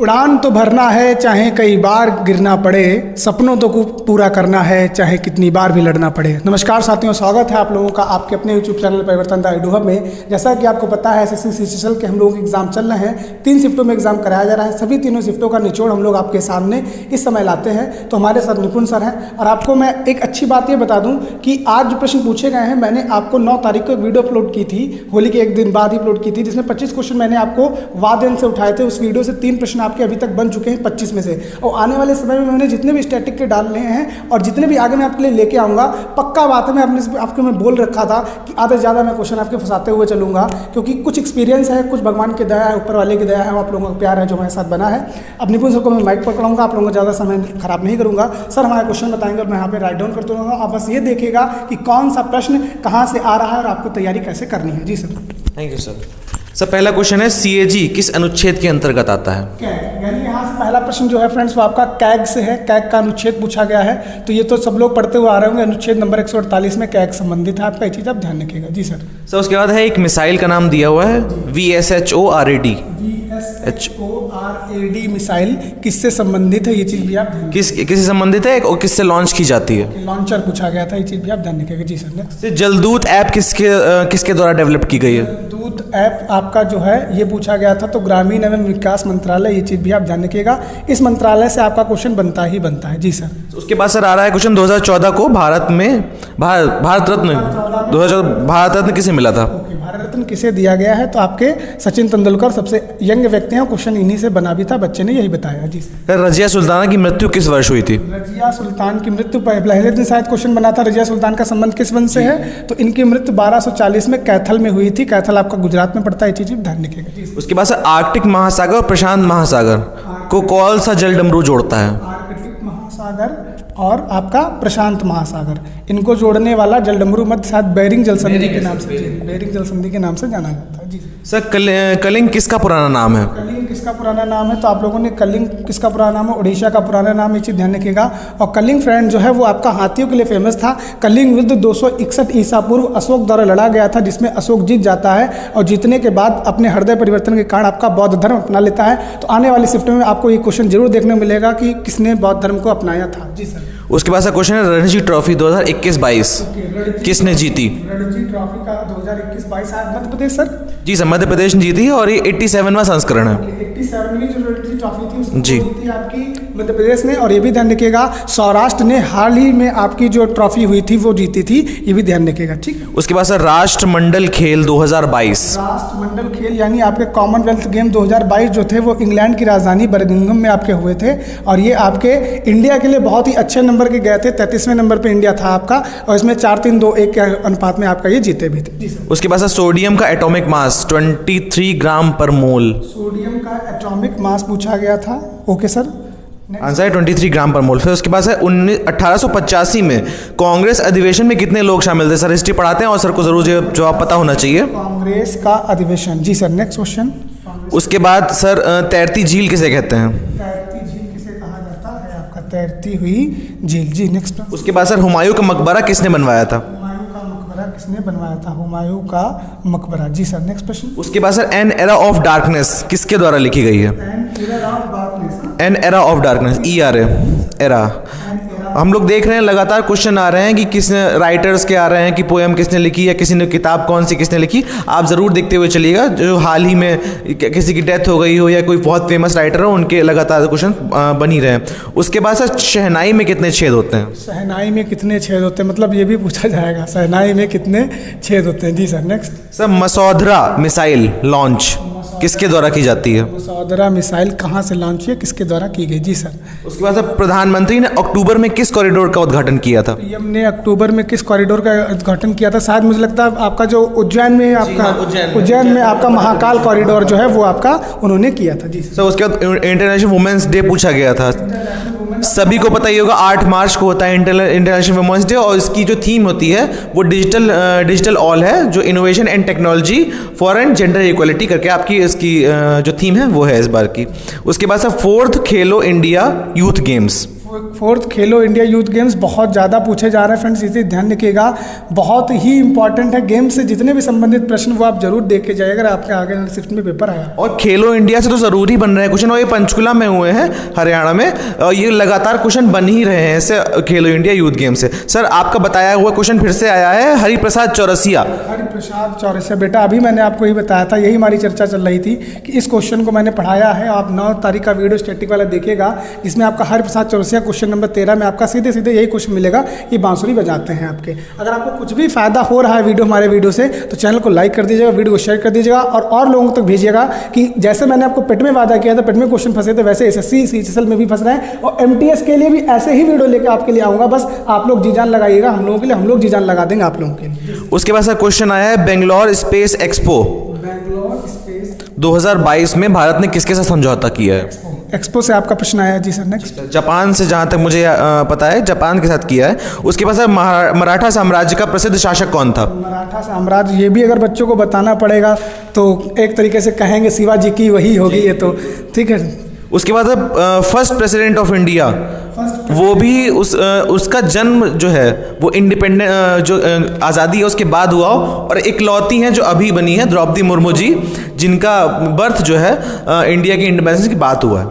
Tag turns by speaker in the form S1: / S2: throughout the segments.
S1: उड़ान तो भरना है चाहे कई बार गिरना पड़े, सपनों तो को पूरा करना है चाहे कितनी बार भी लड़ना पड़े। नमस्कार साथियों, स्वागत है आप लोगों का आपके अपने यूट्यूब चैनल परिवर्तन द एडू हब में। जैसा कि आपको पता है एसएससी सीजीएल के हम लोगों के एग्जाम चल रहे हैं। 3 शिफ्टों में एग्जाम कराया जा रहा है। सभी तीनों शिफ्टों का निचोड़ हम लोग आपके सामने इस समय लाते हैं। तो हमारे सर निपुण सर हैं और आपको मैं एक अच्छी बात ये बता दूँ कि आज जो प्रश्न पूछे गए हैं, मैंने आपको 9 तारीख को एक वीडियो अपलोड की थी, होली के एक दिन बाद ही अपलोड की थी, जिसमें 25 क्वेश्चन मैंने आपको वादन से उठाए थे। उस वीडियो से 3 प्रश्न आपके अभी तक बन चुके हैं 25 में से, और आने वाले समय में मैंने जितने भी स्टैटिक के डालने हैं और जितने भी आगे मैं आपके लिए लेके आऊँगा, पक्का बात है, मैं आपको मैं बोल रखा था कि आधे से ज़्यादा मैं क्वेश्चन आपके फंसाते हुए चलूँगा, क्योंकि कुछ एक्सपीरियंस है, कुछ भगवान की दया है, ऊपर वाले की दया है, आप लोगों का प्यार है जो हमारे साथ बना है। अब निपुण सर को मैं माइक पकड़ाऊँगा, आप लोगों को ज़्यादा समय खराब नहीं करूँगा। सर हमारा क्वेश्चन बताएंगे और मैं यहाँ पे राइट डाउन करते रहूँगा। आप बस ये देखिएगा कि कौन सा प्रश्न कहाँ से आ रहा है और आपको तैयारी कैसे करनी है। जी sir.
S2: Thank you sir. Sir पहला क्वेश्चन है, सीएजी किस अनुच्छेद के अंतर्गत आता है?
S1: कैग, यानी यहाँ से पहला प्रश्न जो है फ्रेंड्स वो आपका कैग से है। कैग का अनुच्छेद पूछा गया है, तो ये तो सब लोग पढ़ते हुए आ रहे होंगे। अनुच्छेद नंबर 148 में कैग संबंधित है आपका, ये चीज़ आप ध्यान रखिएगा। जी सर।
S2: सर उसके बाद है एक मिसाइल का नाम दिया हुआ है, VSHORAD।
S1: VSHORAD मिसाइल किससे संबंधित है, ये चीज़ भी आप
S2: किससे संबंधित है और किससे लॉन्च की जाती है?
S1: लॉन्चर पूछा गया था, ये चीज़ भी आप ध्यान रखिएगा। जी सर। नेक्स्ट,
S2: जलदूत ऐप किसके द्वारा डेवलप की गई है?
S1: जलदूत ऐप आपका जो है ये पूछा गया था, तो ग्रामीण एवं विकास मंत्रालय, ये चीज़ भी आप ध्यान रखिएगा। इस मंत्रालय से आपका क्वेश्चन बनता ही बनता है। जी सर।
S2: उसके बाद सर आ रहा है क्वेश्चन 2014 को भारत रत्न किसे मिला था?
S1: भारत रत्न किसे दिया गया है, तो आपके सचिन तेंदुलकर सबसे यंग व्यक्ति हैं। क्वेश्चन इन्हीं से बना भी था, बच्चे ने यही बताया। जी
S2: सर। रजिया सुल्ताना की मृत्यु किस वर्ष हुई थी?
S1: रजिया सुल्तान की मृत्यु पहले दिन शायद क्वेश्चन बना था, रजिया सुल्तान का संबंध किस वंश से है, तो इनकी मृत्यु 1240 में कैथल में हुई थी। कैथल आपका गुजरात में पड़ता है, ये चीज़ ध्यान रखिएगा।
S2: उसके बाद सर आर्कटिक महासागर और प्रशांत महासागर को कौन सा जल डमरू जोड़ता है?
S1: आर्कटिक महासागर और आपका प्रशांत महासागर, इनको जोड़ने वाला जलडमरू मध्य शायद बेरिंग जल संधि के नाम से, बेरिंग जल संधि के नाम से जाना जाता है। जी
S2: सर। कलिंग किसका पुराना नाम है?
S1: कलिंग किसका पुराना नाम है, तो आप लोगों ने कलिंग किसका पुराना नाम है, उड़ीसा का पुराना नाम, ये चीज़ ध्यान रखिएगा। और कलिंग फ्रेंड जो है वो आपका हाथियों के लिए फेमस था। कलिंग युद्ध 261 ईसा पूर्व अशोक द्वारा लड़ा गया था, जिसमें अशोक जीत जाता है और जीतने के बाद अपने हृदय परिवर्तन के कारण आपका बौद्ध धर्म अपना लेता है। तो आने वाले शिफ्ट में आपको ये क्वेश्चन जरूर देखने को मिलेगा कि किसने बौद्ध धर्म को अपनाया था। जी सर।
S2: उसके बाद क्वेश्चन है, रणजी ट्रॉफी 2021-22 किसने जीती?
S1: रणजी ट्रॉफी का 2021-22 मध्य प्रदेश सर।
S2: जी सर, मध्य प्रदेश ने जीती है और ये 87वां संस्करण है।
S1: 87वीं जो रणजी ट्रॉफी थी उसको
S2: जी
S1: जीती आपकी मध्य प्रदेश ने। और ये भी ध्यान रखिएगा, सौराष्ट्र ने हाल ही में आपकी जो ट्रॉफी हुई थी वो जीती थी, ये भी ध्यान रखिएगा। ठीक।
S2: उसके बाद सर राष्ट्रमंडल खेल 2022।
S1: राष्ट्रमंडल खेल यानी आपके कॉमनवेल्थ गेम 2022 जो थे वो इंग्लैंड की राजधानी बर्मिंघम में आपके हुए थे, और ये आपके इंडिया के लिए बहुत ही अच्छे नंबर के गए थे। 33वें नंबर पे इंडिया था आपका, और इसमें 4-3-2-1 के अनुपात में आपका ये जीते भी थे।
S2: उसके बाद सोडियम का एटॉमिक मास 23 ग्राम पर मोल।
S1: सोडियम का एटॉमिक मास पूछा गया था। Okay sir.
S2: आंसर है 23 ग्राम पर मोल। फिर उसके बाद है 1885 में कांग्रेस अधिवेशन में कितने लोग शामिल थे? सर हिस्ट्री पढ़ाते हैं और सर को जरूर जवाब पता होना चाहिए।
S1: कांग्रेस का अधिवेशन। जी सर। Next question.
S2: उसके बाद सर तैरती झील किसे कहते हैं?
S1: तैरती झील किसे कहा जाता है, आपका तैरती हुई झील। जी नेक्स्ट।
S2: उसके बाद सर हुमायूं का मकबरा किसने बनवाया था?
S1: हुमायूं का मकबरा किसने बनवाया था? हुमायूं का मकबरा। जी सर। Next question.
S2: उसके बाद sir an era of darkness किसके द्वारा लिखी गई है? An era of darkness, ERA era. हम लोग देख रहे हैं लगातार क्वेश्चन आ रहे हैं कि किस राइटर्स के आ रहे हैं कि पोएम किसने लिखी या किसी ने किताब कौन सी किसने लिखी। आप ज़रूर देखते हुए चलिएगा, जो हाल ही में किसी की डेथ हो गई हो या कोई बहुत फेमस राइटर हो, उनके लगातार क्वेश्चन बन ही रहे हैं। उसके बाद सर शहनाई में कितने छेद होते हैं?
S1: शहनाई में कितने छेद होते हैं, मतलब ये भी पूछा जाएगा, शहनाई में कितने छेद होते हैं। जी सर। नेक्स्ट।
S2: सर मसौधरा मिसाइल लॉन्च किसके द्वारा की जाती है?
S1: मसौधरा मिसाइल कहाँ से लॉन्च हुई, किसके द्वारा की गई? जी सर।
S2: उसके बाद सर प्रधानमंत्री ने अक्टूबर में किस कॉरिडोर का उद्घाटन किया था?
S1: पीएम ने अक्टूबर में किस कॉरिडोर का उद्घाटन किया था? शायद मुझे लगता है आपका जो उज्जैन में आपका उज्जैन में आपका महाकाल कॉरिडोर जो है वो आपका उन्होंने किया था। जी
S2: सर। उसके बाद इंटरनेशनल वुमेन्स डे पूछा गया था। सभी को पता ही होगा 8 मार्च को होता है इंटरनेशनल वुमेन्स डे, और इसकी जो थीम होती है वो डिजिटल ऑल है, जो innovation and technology for and gender equality करके आपकी इसकी जो थीम है वो है इस बार की। उसके बाद सर 4th खेलो इंडिया यूथ गेम्स
S1: फोर्थ खेलो इंडिया यूथ गेम्स बहुत ज़्यादा पूछे जा रहे हैं फ्रेंड्स, इसे ध्यान रखिएगा, बहुत ही इंपॉर्टेंट है। गेम से जितने भी संबंधित प्रश्न वो आप जरूर देख के जाइए अगर आपके आगे शिफ्ट में पेपर आया।
S2: और खेलो इंडिया से तो ज़रूरी बन रहे हैं क्वेश्चन, और ये पंचकुला में हुए हैं हरियाणा में, और ये लगातार क्वेश्चन बन ही रहे हैं ऐसे खेलो इंडिया यूथ गेम से। सर आपका बताया हुआ क्वेश्चन फिर से आया है, हरिप्रसाद चौरसिया।
S1: हरिप्रसाद चौरसिया बेटा, अभी मैंने आपको ही बताया था, यही हमारी चर्चा चल रही थी कि इस क्वेश्चन को मैंने पढ़ाया है। आप 9 तारीख का वीडियो स्टैटिक वाला देखिएगा, जिसमें आपका हरिप्रसाद चौरसिया क्वेश्चन नंबर 13 में आपका सीधे सीधे यही क्वेश्चन मिलेगा, ये बांसुरी बजाते हैं आपके। अगर आपको कुछ भी फायदा हो रहा है हमारे वीडियो से, तो चैनल को लाइक कर दीजिएगा, वीडियो को शेयर कर दीजिएगा और लोगों तक भेजिएगा कि जैसे मैंने आपको पेट में वादा किया था, पेट में क्वेश्चन फंसे थे, वैसे एसएससी सीएचएसएल में भी फंस रहे हैं, और एमटीएस के लिए भी ऐसे ही वीडियो लेकर आपके लिए आऊँगा। बस आप लोग जी जान लगाइएगा हम लोगों के लिए, हम लोग जी जान लगा देंगे आप लोगों के लिए।
S2: उसके बाद सर क्वेश्चन आया है, बेंगलोर स्पेस एक्सपो 2022 में भारत ने किसके साथ समझौता किया है?
S1: एक्सपो से आपका प्रश्न आया जी सर। नेक्स्ट
S2: जापान से, जहाँ तक मुझे पता है जापान के साथ किया है। उसके बाद सर मराठा साम्राज्य का प्रसिद्ध शासक कौन था?
S1: मराठा साम्राज्य, ये भी अगर बच्चों को बताना पड़ेगा तो एक तरीके से कहेंगे शिवाजी की वही होगी ये तो, ठीक है।
S2: उसके बाद फर्स्ट प्रेसिडेंट ऑफ इंडिया, वो भी उसका जन्म जो है वो इंडिपेंडेंट जो आज़ादी है उसके बाद हुआ हो, और इकलौती हैं जो अभी बनी है द्रौपदी मुर्मू जी, जिनका बर्थ जो है इंडिया के इंडिपेंडेंस के बाद हुआ है।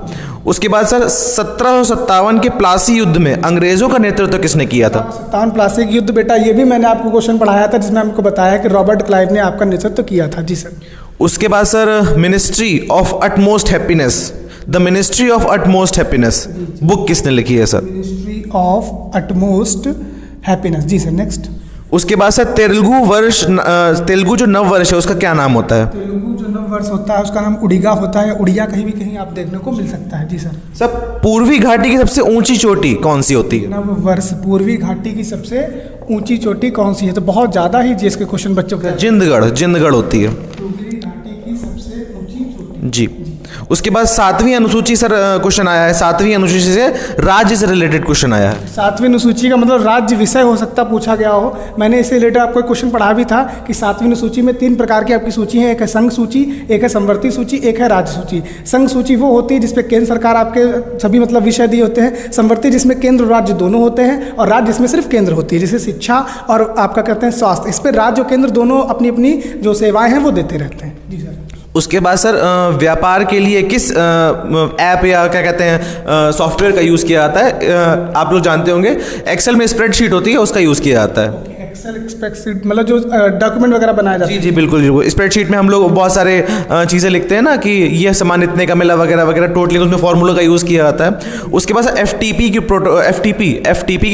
S2: उसके बाद सर 1757 के प्लासी युद्ध में अंग्रेजों का नेतृत्व किसने किया था?
S1: 57 प्लासी युद्ध बेटा, ये भी मैंने आपको क्वेश्चन पढ़ाया था, जिसमें हमको बताया कि रॉबर्ट क्लाइव ने आपका नेतृत्व किया था जी सर।
S2: उसके बाद sir ministry of utmost happiness, the ministry of utmost happiness book किसने लिखी है sir?
S1: Ministry of utmost happiness जी सर। नेक्स्ट
S2: उसके बाद सर तेलुगु जो नव वर्ष है उसका क्या नाम होता है?
S1: तेलुगु जो नव वर्ष होता है उसका नाम उड़िगा होता है, उड़िया कहीं भी कहीं आप देखने को मिल सकता है जी सर।
S2: सर पूर्वी घाटी की सबसे ऊंची चोटी कौन सी होती है?
S1: नव वर्ष पूर्वी घाटी की सबसे ऊंची चोटी कौन सी है? तो बहुत ज़्यादा ही जीएस के क्वेश्चन बच्चों को,
S2: जिंदगढ़ होती है
S1: पूर्वी घाटी की सबसे ऊंची चोटी
S2: जी। उसके बाद 7वीं अनुसूची सर क्वेश्चन आया है, 7वीं अनुसूची से राज्य से रिलेटेड क्वेश्चन आया है।
S1: 7वीं अनुसूची का मतलब राज्य विषय हो सकता पूछा गया हो। मैंने इससे रिलेटेड आपको एक क्वेश्चन पढ़ा भी था कि 7वीं अनुसूची में 3 प्रकार की आपकी सूची है, एक है संघ सूची, एक है समवर्ती सूची, एक है राज्य सूची। संघ सूची वो होती है जिसपे केंद्र सरकार आपके सभी मतलब विषय दिए होते हैं, समवर्ती जिसमें केंद्र और राज्य दोनों होते हैं, और राज्य जिसमें सिर्फ केंद्र होती है, जैसे शिक्षा और आपका कहते हैं स्वास्थ्य। इस पर राज्य और केंद्र दोनों अपनी अपनी जो सेवाएं हैं वो देते रहते हैं जी सर।
S2: उसके बाद सर व्यापार के लिए किस ऐप या क्या कहते हैं सॉफ्टवेयर का यूज़ किया जाता है? आप लोग जानते होंगे एक्सेल में स्प्रेडशीट होती है, उसका यूज़ किया जाता है।
S1: एक्सेल स्प्रेडशीट मतलब जो डॉक्यूमेंट वगैरह बनाया जाता है।
S2: जी बिल्कुल। स्प्रेडशीट में हम लोग बहुत सारे चीज़ें लिखते हैं ना कि ये सामान इतने का मिला वगैरह वगैरह, टोटली उसमें फॉर्मूला का यूज़ किया जाता है। उसके बाद एफटीपी की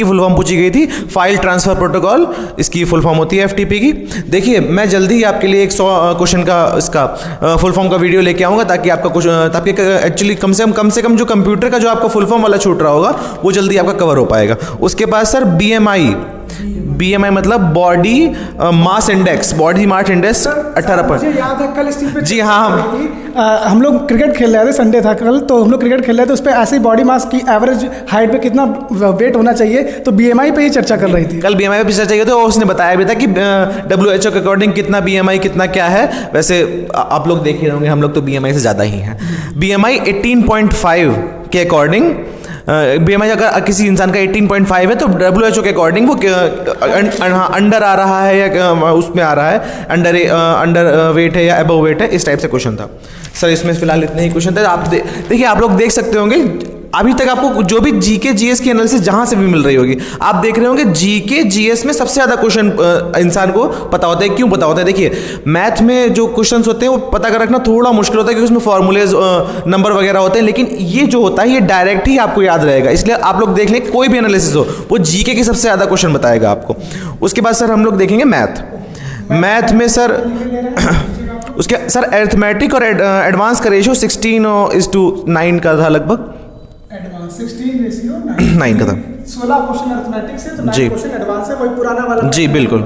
S2: फुल फॉर्म पूछी गई थी, फाइल ट्रांसफ़र प्रोटोकॉल, इसकी फुल फॉर्म होती है एफटीपी की। देखिए मैं जल्दी ही आपके लिए एक 100 क्वेश्चन का इसका फुल फॉर्म का वीडियो लेके आऊँगा, ताकि एक्चुअली कम से कम जो कंप्यूटर का जो आपका फुल फॉर्म वाला छूट रहा होगा वो जल्दी आपका कवर हो पाएगा। उसके बाद सर BMI मतलब बॉडी मास इंडेक्स, 18%।
S1: याद है कल स्टील पे
S2: जी हाँ,
S1: हम लोग क्रिकेट खेल रहे थे, संडे था कल, तो हम लोग क्रिकेट खेल रहे थे, उस पर ऐसे बॉडी मास की एवरेज हाइट पे कितना वेट होना चाहिए, तो BMI पे ही चर्चा कर रही थी।
S2: कल BMI पे चर्चा की थी, और उसने बताया भी था कि WHO के अकॉर्डिंग कितना BMI कितना क्या है। वैसे आप लोग देख ही रहोगे, हम लोग तो BMI से ज़्यादा ही हैं। BMI 18.5 के अकॉर्डिंर BMI अगर किसी इंसान का 18.5 है तो WHO के अकॉर्डिंग वो अंडर आ रहा है या उसमें आ रहा है, अंडर वेट है या अबव वेट है, इस टाइप से क्वेश्चन था सर। इसमें फिलहाल इतने ही क्वेश्चन थे। आप देखिए, आप लोग देख सकते होंगे अभी तक आपको जो भी जीके जीएस की एनालिसिस जहां से भी मिल रही होगी, आप देख रहे होंगे जीके जीएस में सबसे ज़्यादा क्वेश्चन इंसान को पता होता है। क्यों पता होता है? देखिए मैथ में जो क्वेश्चंस होते हैं वो पता कर रखना थोड़ा मुश्किल होता है, क्योंकि उसमें फॉर्मूलेज नंबर वगैरह होते हैं, लेकिन ये जो होता है ये डायरेक्ट ही आपको याद रहेगा। इसलिए आप लोग देख लें, कोई भी एनालिसिस हो वो जीके की सबसे ज़्यादा क्वेश्चन बताएगा आपको। उसके बाद सर हम लोग देखेंगे मैथ में सर उसके सर अरिथमेटिक और एडवांस का रेशियो 16:9 का था लगभग। 9 का था।
S1: 16 क्वेश्चन अरिथमेटिक से, तो 9 क्वेश्चन एडवांस है, वही पुराना वाला
S2: जी बिल्कुल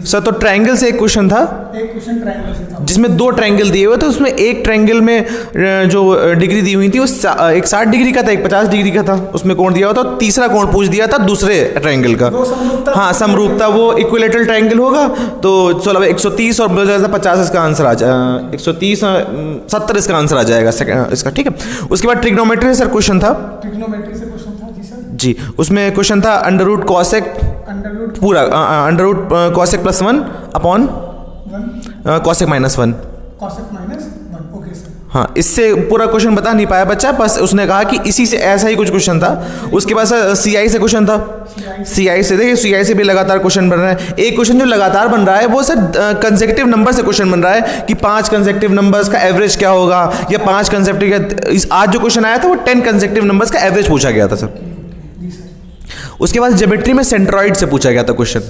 S2: सर। तो ट्रायंगल से एक क्वेश्चन था,
S1: एक क्वेश्चन ट्रायंगल से था,
S2: जिसमें 2 ट्रायंगल दिए हुए थे, उसमें एक ट्रायंगल में जो डिग्री दी हुई थी वो एक 60 डिग्री का था, एक 50 डिग्री का था, उसमें कोण दिया हुआ था। तीसरा कोण पूछ दिया था दूसरे ट्रायंगल का। हाँ समरूपता, वो इक्विलेटरल ट्रायंगल होगा तो 130 और 50 इसका आंसर आ जाएगा, 130 70 इसका आंसर आ जाएगा इसका, ठीक है। उसके बाद ट्रिग्नोमेट्री सर क्वेश्चन था,
S1: ट्रिग्नोमेट्री से क्वेश्चन था जी सर।
S2: जी, उसमें क्वेश्चन था अंडर रूट कॉसेक पूरा under root cosec plus 1 upon cosec minus 1।
S1: Okay sir.
S2: हाँ, इससे पूरा क्वेश्चन बता नहीं पाया बच्चा, बस उसने कहा कि इसी से ऐसा ही कुछ क्वेश्चन था। उसके बाद सर सीआई से क्वेश्चन था। सीआई से देखिए, सीआई से भी लगातार क्वेश्चन बन रहा है। एक क्वेश्चन जो लगातार बन रहा है वो सर कंसेक्यूटिव नंबर से क्वेश्चन बन रहा है कि 5 कंसेक्यूटिव नंबर्स का एवरेज क्या होगा, या 5 कंसेक्यूटिव। आज जो क्वेश्चन आया था वो 10 कंसेक्यूटिव नंबर्स का एवरेज पूछा गया था सर। उसके बाद ज्योमेट्री में सेंट्रॉइड से पूछा गया था क्वेश्चन।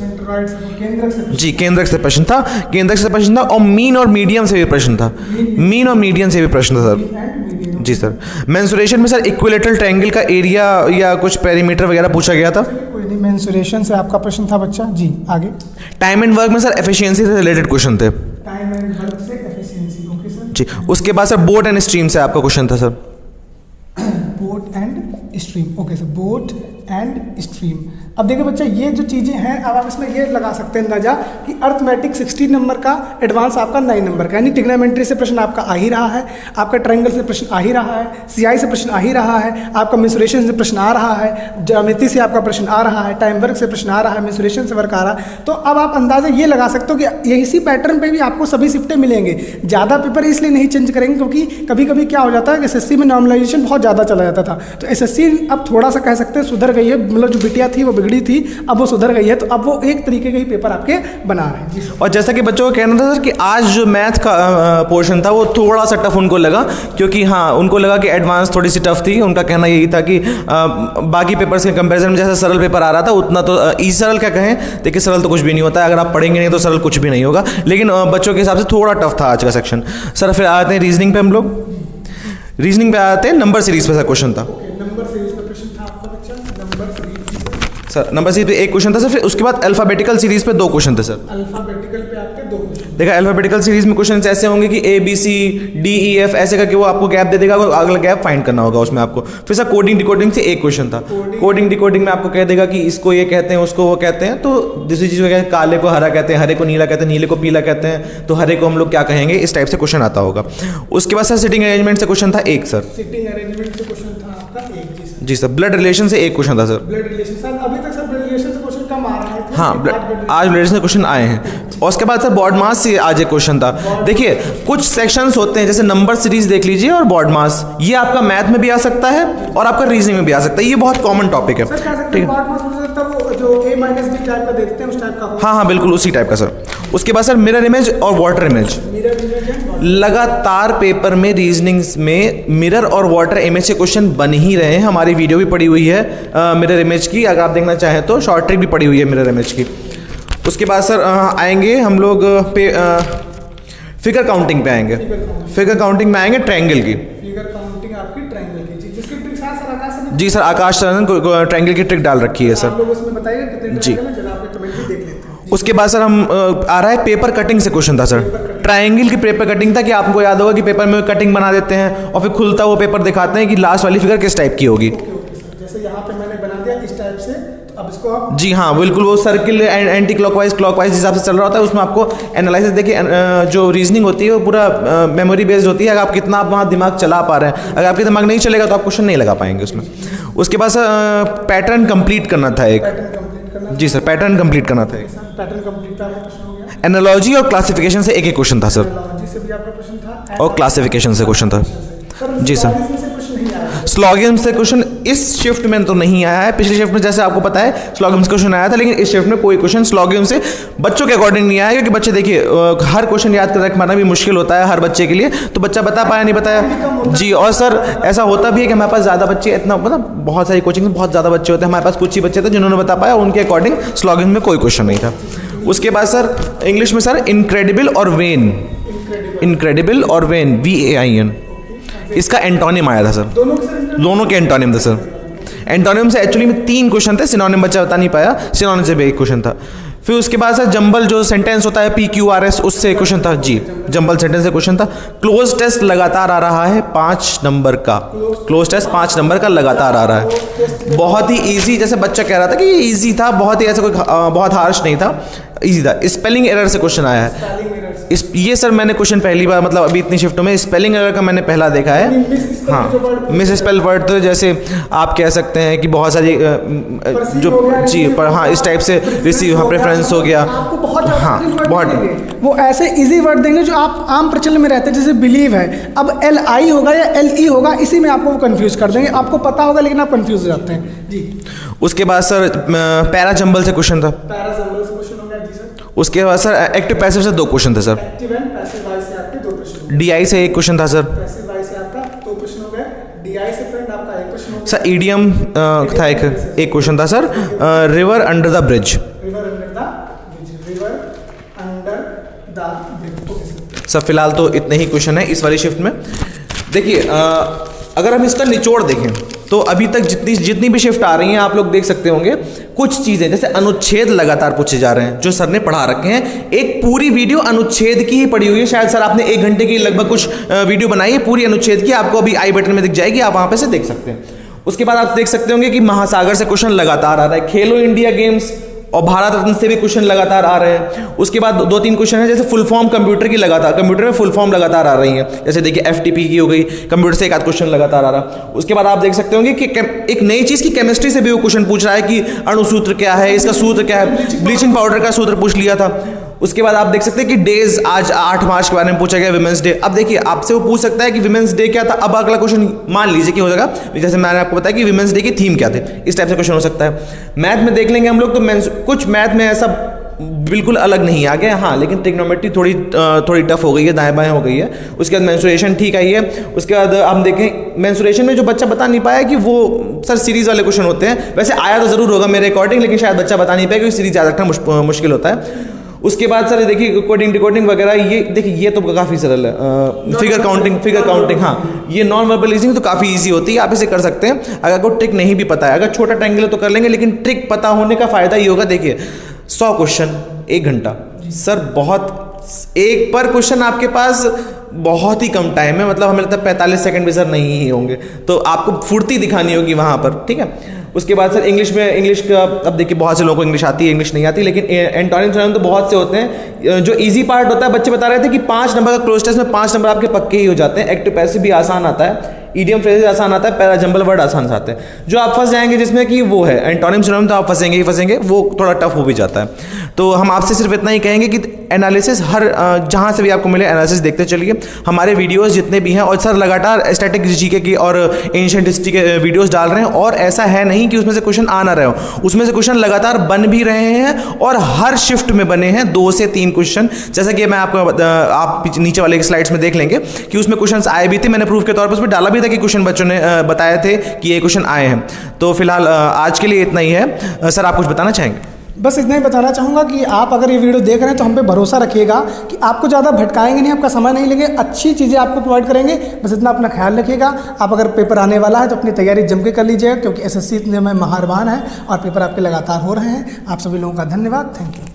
S2: जी, केंद्रक से प्रश्न था, केंद्रक से प्रश्न था, और मीन और मीडियम से भी प्रश्न था। मीन और मीडियम से भी प्रश्न था सर। जी सर। मेंसुरेशन में सर इक्विलेटरल ट्रायंगल का एरिया या कुछ पेरीमीटर वगैरह पूछा गया था।
S1: कोई नहीं, मेंसुरेशन से आपका प्रश्न था बच्चा। जी आगे।
S2: टाइम एंड वर्क में सर एफिशिएंसी से रिलेटेड क्वेश्चन थे।
S1: टाइम एंड वर्क से एफिशिएंसी। Okay sir.
S2: जी, उसके बाद सर बोट एंड स्ट्रीम से आपका क्वेश्चन था sir.
S1: Boat and stream. Okay sir, boat and stream. अब देखिए बच्चा, ये जो चीज़ें हैं, अब आप इसमें ये लगा सकते हैं अंदाजा कि अर्थमेटिक 16 नंबर का, एडवांस आपका 9 नंबर का, यानी ट्रिग्नोमेट्री से प्रश्न आपका आ ही रहा है, आपका ट्रायंगल से प्रश्न आ ही रहा है, सीआई से प्रश्न आ ही रहा है, आपका मेंसुरेशन से प्रश्न आ रहा है, ज्यामिति से आपका प्रश्न आ रहा है, टाइम वर्क से प्रश्न आ रहा है, मेंसुरेशन से वर्क आ रहा है। तो अब आप अंदाजा ये लगा सकते हो कि इसी पैटर्न पर भी आपको सभी शिफ्टें मिलेंगे। ज़्यादा पेपर इसलिए नहीं चेंज करेंगे क्योंकि कभी कभी क्या हो जाता है कि एसएससी में नॉर्मलाइजेशन बहुत ज़्यादा चला जाता था। तो एसएससी अब थोड़ा सा कह सकते हैं सुधर गई है, मतलब जो बिटिया थी वो बिगड़ी थी, अब वो सुधर गई है, तो अब वो एक तरीके के ही पेपर आपके बना रहे हैं।
S2: और जैसा कि बच्चों का कहना था सर कि आज जो मैथ का पोर्शन था वो थोड़ा सा टफ उनको लगा, क्योंकि हाँ उनको लगा कि एडवांस थोड़ी सी टफ थी। उनका कहना यही था कि बाकी पेपर्स के कंपैरिजन में जैसा सरल पेपर आ रहा था उतना तो ई सरल क्या कहें, देखिए सरल तो कुछ भी नहीं होता है, अगर आप पढ़ेंगे नहीं तो सरल कुछ भी नहीं होगा, लेकिन बच्चों के हिसाब से थोड़ा टफ था आज का सेक्शन। सर फिर आते हैं रीजनिंग पे, हम लोग रीजनिंग पे आते हैं। नंबर सीरीज पे सर क्वेश्चन था।
S1: नंबर सीरीज का प्रश्न था आपका बच्चा। Number series
S2: sir number series पे एक क्वेश्चन था सर। फिर उसके बाद अल्फाबेटिकल सीरीज पे 2 क्वेश्चन थे सर।
S1: अल्फाबेटिकल पे आपके 2 क्वेश्चन।
S2: देखा, अल्फाबेटिकल सीरीज में क्वेश्चन ऐसे होंगे कि A B C D E F ऐसे करके वो आपको गैप दे देगा, अगला गैप फाइंड करना होगा उसमें आपको। फिर सर कोडिंग डिकोडिंग से एक क्वेश्चन था। कोडिंग डिकोडिंग में आपको कह देगा कि इसको ये कहते हैं, उसको वो कहते हैं। तो दूसरी चीज़ कहते हैं, काले को हरा कहते हैं, हरे को नीला कहते हैं, नीले को पीला कहते हैं, तो हरे को हम लोग क्या कहेंगे, इस टाइप से क्वेश्चन आता होगा। उसके बाद सर सिटिंग अरेंजमेंट से क्वेश्चन था एक सर।
S1: सिटिंग अरेंजमेंट से क्वेश्चन था आपका एक।
S2: जी सर। ब्लड रिलेशन से एक क्वेश्चन था सर।
S1: ब्लड रिलेशन सर, अभी तक सर ब्लड रिलेशन से क्वेश्चन कम आ रहे थे।
S2: हाँ, आज ब्लड रिलेशन से क्वेश्चन आए हैं। और उसके बाद सर बॉड मास से आज एक क्वेश्चन था। देखिए कुछ सेक्शंस होते हैं, जैसे नंबर सीरीज देख लीजिए और बॉड मास, ये आपका मैथ में भी आ सकता है और आपका रीजनिंग में भी आ सकता है। ये बहुत कॉमन टॉपिक है।
S1: ठीक है, जो A - B टाइप का देखते हैं उस टाइप का।
S2: हाँ हाँ बिल्कुल उसी टाइप का सर। उसके बाद सर मिरर इमेज और वाटर इमेज। लगातार पेपर में रीजनिंग में मिरर और वाटर इमेज से क्वेश्चन बन ही रहे हैं। हमारी वीडियो भी पड़ी हुई है मिरर इमेज की, अगर आप देखना चाहें तो शॉर्ट ट्रिक भी पड़ी हुई है मिरर इमेज की। उसके बाद सर आएंगे हम लोग फिगर काउंटिंग पे आएंगे। फिगर काउंटिंग में आएंगे ट्रायंगल की।
S1: फिगर काउंटिंग आपकी ट्रायंगल की, जिसकी ट्रिक सर आकाश ने।
S2: जी सर, आकाश सर ने ट्रायंगल की ट्रिक डाल रखी है सर।
S1: आप लोग उसमें बताइए कितने
S2: जी।
S1: जरा आप कमेंट भी देख लेते हैं।
S2: उसके बाद सर हम आ रहा है पेपर कटिंग से क्वेश्चन था सर। ट्रायंगल की पेपर कटिंग था कि आपको याद होगा कि पेपर में कटिंग बना देते हैं और फिर खुलता वो पेपर दिखाते हैं कि लास्ट वाली फिगर किस टाइप की होगी।
S1: जैसे यहाँ पे मैंने बना दिया इस टाइप से, तो अब इसको आप।
S2: जी हाँ बिल्कुल, वो सर्किल एंटी क्लॉकवाइज क्लॉकवाइज हिसाब से चल रहा होता है। उसमें आपको एनालिसिस देखिए, जो रीजनिंग होती है वो पूरा मेमोरी बेस्ड होती है। अगर आप कितना आप वहाँ दिमाग चला पा रहे हैं, अगर आपके दिमाग नहीं चलेगा तो आप क्वेश्चन नहीं लगा पाएंगे उसमें। उसके बाद सर पैटर्न कंप्लीट करना था एक। जी सर, पैटर्न कंप्लीट करना था एक।
S1: पैटर्न कंप्लीट आपका प्रश्न हो गया।
S2: एनालॉजी और क्लासिफिकेशन से एक एक क्वेश्चन था सर।
S1: एनालॉजी से भी आपका प्रश्न था
S2: और क्लासिफिकेशन से क्वेश्चन था। जी सर। स्लॉगिज्म से क्वेश्चन इस शिफ्ट में तो नहीं आया है। पिछली शिफ्ट में जैसे आपको पता है स्लॉगिज्म से क्वेश्चन आया था, लेकिन इस शिफ्ट में कोई क्वेश्चन स्लॉगिज्म से बच्चों के अकॉर्डिंग नहीं आया, क्योंकि बच्चे देखिए हर क्वेश्चन याद कर रखना भी मुश्किल होता है हर बच्चे के लिए। तो बच्चा बता पाया नहीं बताया। जी, और सर ऐसा होता भी है कि हमारे पास ज़्यादा बच्चे, इतना मतलब बहुत सारी कोचिंग में बहुत ज़्यादा बच्चे होते हैं, हमारे पास कुछ ही बच्चे थे जिन्होंने बता पाया, उनके अकॉर्डिंग स्लॉगिज्म में कोई क्वेश्चन नहीं था। उसके बाद सर इंग्लिश में सर इनक्रेडिबल और वेन, इनक्रेडिबल और वेन VAIN, इसका एंटोनिम आया था सर। दोनों के एंटोनिम थे सर। एंटोनिम से एक्चुअली में 3 क्वेश्चन थे, सिनोनिम बच्चा बता नहीं पाया, सिनोनिम से भी एक क्वेश्चन था। फिर उसके बाद सर जंबल जो सेंटेंस होता है PQRS, उससे क्वेश्चन था जी, जंबल सेंटेंस से क्वेश्चन था। क्लोज टेस्ट लगातार आ रहा है 5 नंबर का, क्लोज टेस्ट 5 नंबर का लगातार आ रहा है। बहुत ही इजी, जैसे बच्चा कह रहा था कि ये इजी था, बहुत ही ऐसा कोई बहुत हार्श नहीं था, इजी था। स्पेलिंग एरर से क्वेश्चन आया है ये सर मैंने क्वेश्चन पहली बार, मतलब अभी इतनी शिफ्टों में स्पेलिंग एरर का मैंने पहला देखा है। हाँ, मिस स्पेल वर्ड, तो जैसे आप कह सकते हैं कि बहुत सारी जो जी पर हाँ इस टाइप से रिसीव, हाँ प्रेफरेंस हो गया,
S1: आपको बहुत
S2: हाँ बहुत,
S1: वो ऐसे इजी वर्ड देंगे जो आप आम प्रचलन में रहते हैं, जैसे बिलीव है, अब LI होगा या LE होगा, इसी में आपको वो कंफ्यूज कर देंगे। आपको पता होगा लेकिन आप कंफ्यूज हो जाते हैं जी।
S2: उसके बाद सर पैरा जंबल से क्वेश्चन था,
S1: पैरा जंबल से क्वेश्चन हो गया जी सर।
S2: उसके बाद सर एक्टिव पैसिव से 2 क्वेश्चन थे sir.
S1: Active and passive wise से आपके 2 प्रश्न,
S2: DI से 1 क्वेश्चन था सर।
S1: पैसिव वाइज से आपका 2 प्रश्न हो गए, DI से फ्रेंड आपका 1 प्रश्न हो गया
S2: सर ईडियम था एक क्वेश्चन था sir, river under the bridge.
S1: River under the bridge, river under the bridge.
S2: Sir फिलहाल तो इतने ही क्वेश्चन है इस वाली शिफ्ट में। देखिए अगर हम इसका निचोड़ देखें तो अभी तक जितनी भी शिफ्ट आ रही हैं आप लोग देख सकते होंगे, कुछ चीज़ें जैसे अनुच्छेद लगातार पूछे जा रहे हैं जो सर ने पढ़ा रखे हैं। एक पूरी वीडियो अनुच्छेद की ही पड़ी हुई है, शायद सर आपने 1 घंटे की लगभग कुछ वीडियो बनाई है पूरी अनुच्छेद की, आपको अभी आई बटन में दिख जाएगी, आप वहाँ पे से देख सकते हैं। उसके बाद आप देख सकते होंगे कि महासागर से क्वेश्चन लगातार आ रहा है, खेलो इंडिया गेम्स और भारत रत्न से भी क्वेश्चन लगातार आ रहे हैं। उसके बाद 2-3 क्वेश्चन है जैसे फुल फॉर्म कंप्यूटर की, लगातार कंप्यूटर में फुल फॉर्म लगातार आ रही है, जैसे देखिए FTP की हो गई, कंप्यूटर से 1 आध क्वेश्चन लगातार आ रहा। उसके बाद आप देख सकते होंगे कि एक नई चीज़ की केमिस्ट्री से भी वो क्वेश्चन पूछ रहा है कि अणुसूत्र क्या है, इसका सूत्र क्या है, ब्लीचिंग पाउडर का सूत्र पूछ लिया था। उसके बाद आप देख सकते हैं कि डेज, आज 8 मार्च के बारे में पूछा गया, विमेंस डे। अब देखिए आपसे वो पूछ सकता है कि विमेंस डे क्या था। अब अगला क्वेश्चन मान लीजिए कि हो जाएगा, जैसे मैंने आपको बताया कि विमेंस डे की थीम क्या थे, इस टाइप से क्वेश्चन हो सकता है। मैथ में देख लेंगे हम लोग तो कुछ मैथ में ऐसा बिल्कुल अलग नहीं आ गया, हाँ लेकिन ट्रिग्नोमेट्री थोड़ी टफ हो गई है, दाएं बाएं हो गई है। उसके बाद मेंसुरेशन ठीक आई है। उसके बाद हम देखें मेंसुरेशन में जो बच्चा बता नहीं पाया कि वो सर सीरीज वाले क्वेश्चन होते हैं, वैसे आया तो जरूर होगा मेरे अकॉर्डिंग, लेकिन शायद बच्चा बता नहीं पाया क्योंकि सीरीज ज़्यादा रखना मुश्किल होता है। उसके बाद सर देखिए कोडिंग डिकोडिंग वगैरह, ये देखिए ये तो काफ़ी सरल है। फिगर काउंटिंग हाँ, ये नॉन वर्बलाइजिंग तो काफ़ी इजी होती है, आप इसे कर सकते हैं। अगर कोई ट्रिक नहीं भी पता है, अगर छोटा ट्रायंगल है तो कर लेंगे, लेकिन ट्रिक पता होने का फ़ायदा ये होगा। देखिए 100 क्वेश्चन 1 घंटा सर, बहुत एक पर क्वेश्चन आपके पास बहुत ही कम टाइम है, मतलब हमें लगता है 45 सेकंड भी सर नहीं ही होंगे, तो आपको फुर्ती दिखानी होगी वहाँ पर, ठीक है। उसके बाद सर इंग्लिश का, अब देखिए बहुत से लोगों को इंग्लिश आती है, इंग्लिश नहीं आती, लेकिन एंटोनिम सिनोनिम तो बहुत से होते हैं। जो इजी पार्ट होता है, बच्चे बता रहे थे कि 5 नंबर का क्लोज टेस्ट में 5 नंबर आपके पक्के ही हो जाते हैं। एक्टिव पैसिव भी आसान आता है, ईडियम फ्रेजेस आसान आता है, पैरा जंबल वर्ड आसान आते हैं। जो आप फंस जाएंगे जिसमें कि वो है एंटोनिम सिनोनिम, तो आप फंसेंगे ही फंसेंगे, वो थोड़ा टफ हो भी जाता है। तो हम आपसे सिर्फ इतना ही कहेंगे कि एनालिसिस हर जहाँ से भी आपको मिले एनालिसिस देखते चलिए, हमारे वीडियोस जितने भी हैं, और सर लगातार स्टैटिक जीके की और एंशिएंट हिस्ट्री के वीडियोस डाल रहे हैं, और ऐसा है नहीं कि उसमें से क्वेश्चन आ ना रहे हो, उसमें से क्वेश्चन लगातार बन भी रहे हैं, और हर शिफ्ट में बने हैं 2 से 3 क्वेश्चन। जैसा कि मैं आपको आप नीचे वाले स्लाइड्स में देख लेंगे कि उसमें क्वेश्चन आए भी थे, मैंने प्रूफ के तौर पर उसमें डाला भी था कि क्वेश्चन बच्चों ने बताए थे कि ये क्वेश्चन आए हैं। तो फिलहाल आज के लिए इतना ही है। सर आप कुछ बताना चाहेंगे?
S1: बस इतना ही बताना चाहूँगा कि आप अगर ये वीडियो देख रहे हैं तो हम पे भरोसा रखिएगा कि आपको ज़्यादा भटकाएंगे नहीं, आपका समय नहीं लेंगे, अच्छी चीज़ें आपको प्रोवाइड करेंगे। बस इतना अपना ख्याल रखिएगा। आप अगर पेपर आने वाला है तो अपनी तैयारी जम के कर लीजिएगा, क्योंकि SSC में महारवान है और पेपर आपके लगातार हो रहे हैं। आप सभी लोगों का धन्यवाद, थैंक यू।